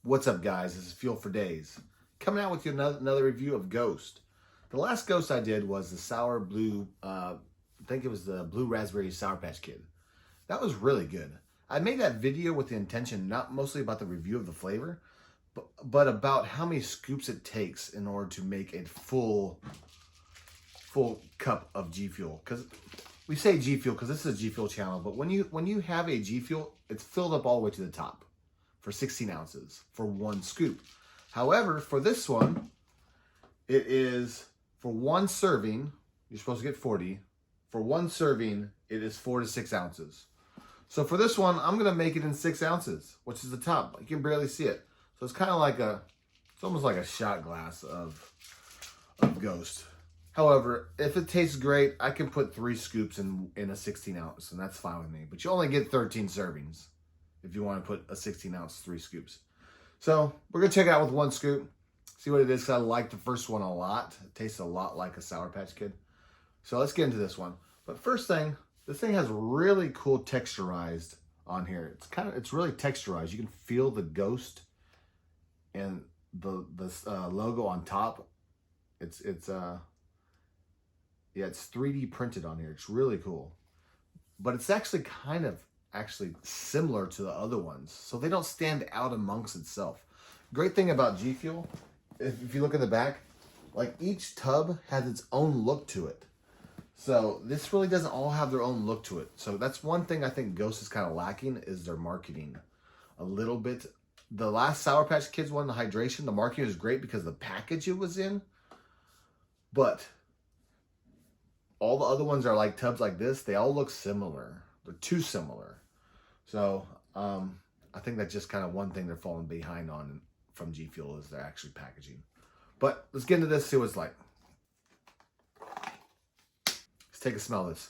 What's up, guys? This is Fuel for Days. Coming out with you another review of Ghost. The last Ghost I did was the sour blue, I think it was the blue raspberry Sour Patch Kid. That was really good. I made that video with the intention, not mostly about the review of the flavor, but about how many scoops it takes in order to make a full cup of G Fuel. Because we say G Fuel because this is a G Fuel channel, but when you have a G Fuel, it's filled up all the way to the top for 16 ounces for one scoop. However, for this one, it is for one serving, you're supposed to get 40. For one serving, it is 4 to 6 ounces. So for this one, I'm gonna make it in 6 ounces, which is the top. You can barely see it. So it's kind of like it's almost like a shot glass of Ghost. However, if it tastes great, I can put 3 scoops in a 16 ounce, and that's fine with me. But you only get 13 servings if you want to put a 16 ounce, 3 scoops. So we're gonna check it out with 1 scoop, see what it is. 'Cause I like the first one a lot. It tastes a lot like a Sour Patch Kid. So let's get into this one. But first thing, this thing has really cool texturized on here. It's really texturized. You can feel the Ghost and the logo on top. It's 3D printed on here. It's really cool. But it's actually kind of similar to the other ones. So they don't stand out amongst itself. Great thing about G Fuel, if you look at the back, like each tub has its own look to it. So this really doesn't all have their own look to it. So that's one thing I think Ghost is kind of lacking, is their marketing a little bit. The last Sour Patch Kids one, the hydration, the marketing was great because of the package it was in. But all the other ones are like tubs like this. They all look similar. They're too similar. So I think that's just kind of one thing they're falling behind on from G Fuel, is their actually packaging. But let's get into this, see what it's like. Let's take a smell of this.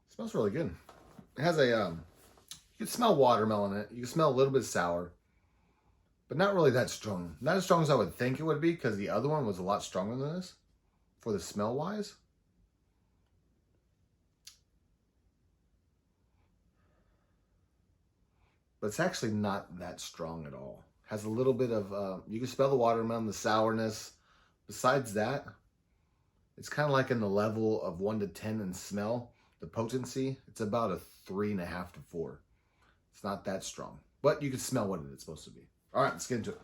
It smells really good. It has you can smell watermelon in it. You can smell a little bit sour, but not really that strong. Not as strong as I would think it would be, because the other one was a lot stronger than this for the smell wise. But it's actually not that strong at all. Has a little bit of, you can smell the watermelon, the sourness. Besides that, it's kind of like in the level of 1 to 10 in smell. The potency, it's about a 3.5 to 4. It's not that strong, but you can smell what it's supposed to be. All right, let's get into it.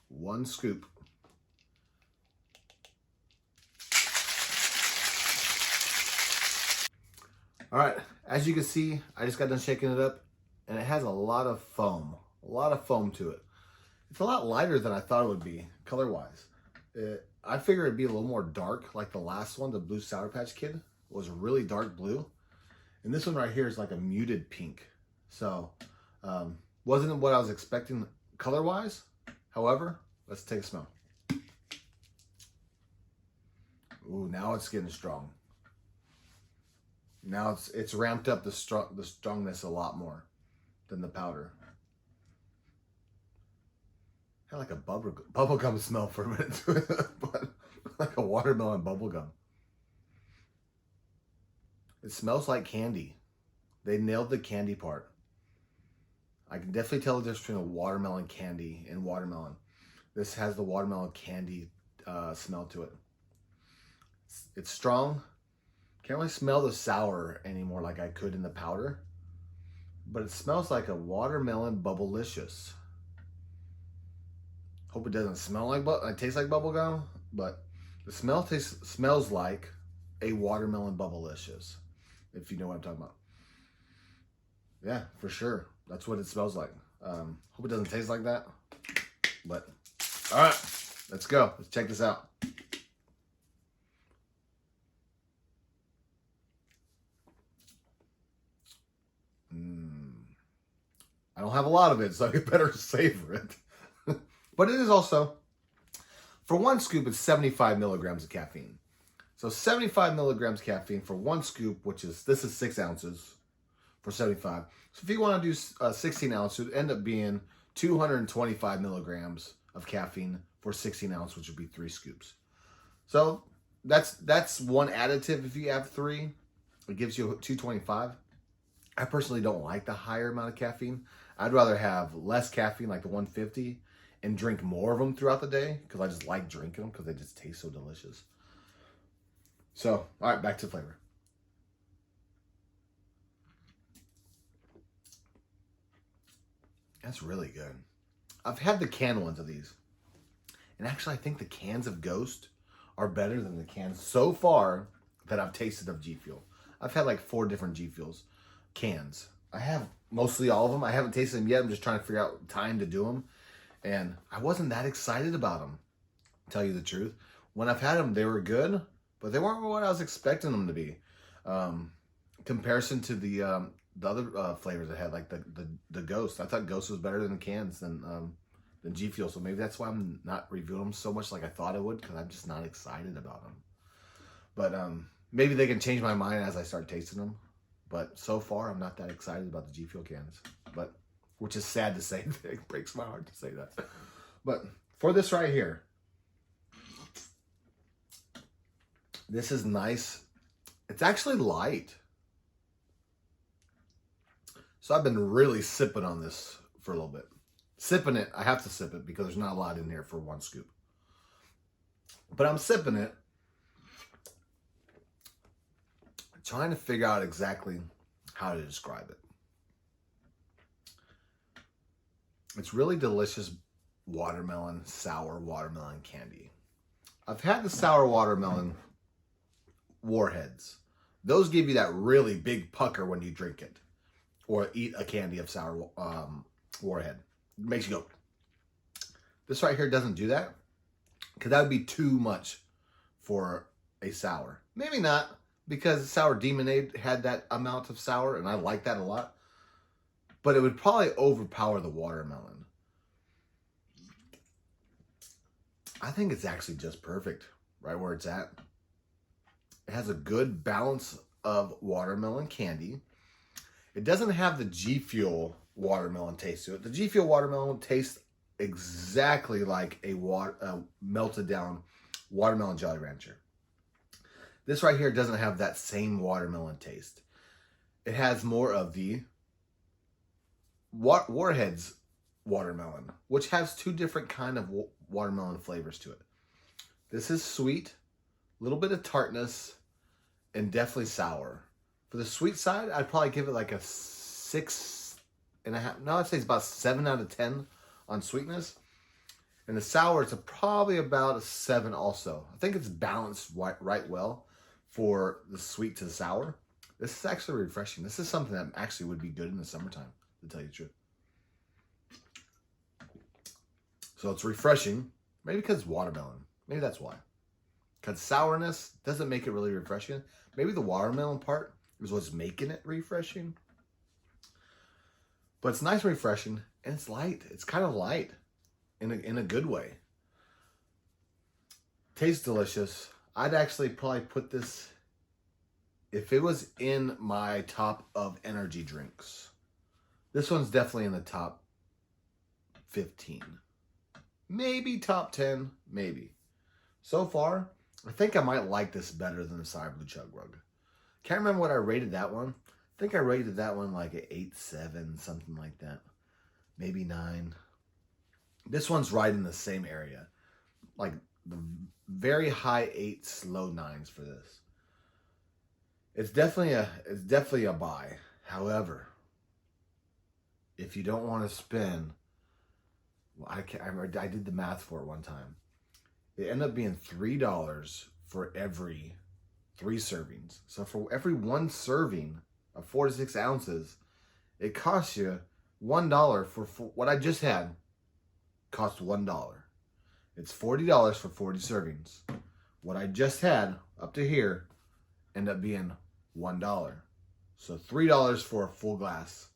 1 scoop. All right, as you can see, I just got done shaking it up, and it has a lot of foam to it. It's a lot lighter than I thought it would be, color-wise. I figured it'd be a little more dark, like the last one, the blue Sour Patch Kid, was really dark blue. And this one right here is like a muted pink. So, wasn't what I was expecting color-wise. However, let's take a smell. Ooh, now it's getting strong. Now it's ramped up the strongness a lot more than the powder. Had like a bubblegum smell for a minute, but like a watermelon bubblegum. It smells like candy. They nailed the candy part. I can definitely tell the difference between a watermelon candy and watermelon. This has the watermelon candy smell to it. It's strong. Can't really smell the sour anymore like I could in the powder. But it smells like a watermelon bubblicious. Hope it doesn't smell like it tastes like bubble gum, but the smell smells like a watermelon bubblicious, if you know what I'm talking about. Yeah, for sure. That's what it smells like. Hope it doesn't taste like that. But all right, let's go. Let's check this out. I don't have a lot of it, so I better savor it. But it is also, for 1 scoop, it's 75 milligrams of caffeine. So 75 milligrams caffeine for 1 scoop, this is 6 ounces for 75. So if you want to do 16 ounces, it would end up being 225 milligrams of caffeine for 16 ounce, which would be 3 scoops. So that's one additive. If you have 3, it gives you 225. I personally don't like the higher amount of caffeine. I'd rather have less caffeine, like the 150, and drink more of them throughout the day because I just like drinking them because they just taste so delicious. So, all right, back to flavor. That's really good. I've had the canned ones of these. And actually, I think the cans of Ghost are better than the cans so far that I've tasted of G Fuel. I've had like 4 different G Fuels cans. I have mostly all of them. I haven't tasted them yet. I'm just trying to figure out time to do them. And I wasn't that excited about them, to tell you the truth. When I've had them, they were good, but they weren't what I was expecting them to be. Comparison to the other flavors I had, like the Ghost. I thought Ghost was better than the cans than G Fuel. So maybe that's why I'm not reviewing them so much like I thought I would, because I'm just not excited about them. But maybe they can change my mind as I start tasting them. But so far, I'm not that excited about the G Fuel cans. But which is sad to say. It breaks my heart to say that. But for this right here, this is nice. It's actually light. So I've been really sipping on this for a little bit. Sipping it, I have to sip it because there's not a lot in here for 1 scoop. But I'm sipping it, trying to figure out exactly how to describe it. It's really delicious watermelon, sour watermelon candy. I've had the sour watermelon Warheads. Those give you that really big pucker when you drink it or eat a candy of sour Warhead. It makes you go. This right here doesn't do that because that would be too much for a sour. Maybe not, because Sour Demonade had that amount of sour, and I like that a lot. But it would probably overpower the watermelon. I think it's actually just perfect right where it's at. It has a good balance of watermelon candy. It doesn't have the G Fuel watermelon taste to it. The G Fuel watermelon tastes exactly like a melted down watermelon Jolly Rancher. This right here doesn't have that same watermelon taste. It has more of the Warheads watermelon, which has 2 different kind of watermelon flavors to it. This is sweet, a little bit of tartness, and definitely sour. For the sweet side, I'd probably give it like a 6.5. No, I'd say it's about 7 out of 10 on sweetness. And the sour, it's probably about a 7 also. I think it's balanced right well for the sweet to the sour. This is actually refreshing. This is something that actually would be good in the summertime, to tell you the truth. So it's refreshing. Maybe because it's watermelon. Maybe that's why. Because sourness doesn't make it really refreshing. Maybe the watermelon part is what's making it refreshing. But it's nice and refreshing. And it's light. It's kind of light in a good way. Tastes delicious. I'd actually probably put this, if it was in my top of energy drinks, this one's definitely in the top 15. Maybe top 10, maybe. So far, I think I might like this better than the Sour Blue Chug Rug. Can't remember what I rated that one. I think I rated that one like an 8.7, something like that. Maybe 9. This one's right in the same area. Like the very high 8s, low 9s for this. It's definitely a buy. However, if you don't want to spend, I did the math for it one time. It ended up being $3 for every 3 servings. So for every 1 serving of 4 to 6 ounces, it costs you $1 for what I just had. Cost $1. It's $40 for 40 servings. What I just had up to here ended up being $1. So $3 for a full glass.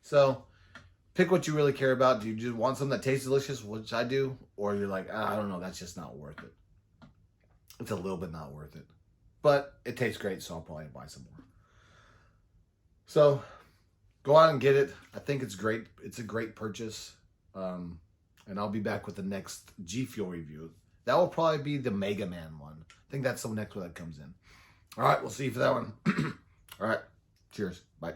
So pick what you really care about. Do you just want something that tastes delicious, which I do? Or you're like, I don't know, that's just not worth it. It's a little bit not worth it. But it tastes great, so I'll probably buy some more. So go out and get it. I think it's great. It's a great purchase. And I'll be back with the next G Fuel review. That will probably be the Mega Man one. I think that's the next one that comes in. All right, we'll see you for that one. All right, cheers. Bye.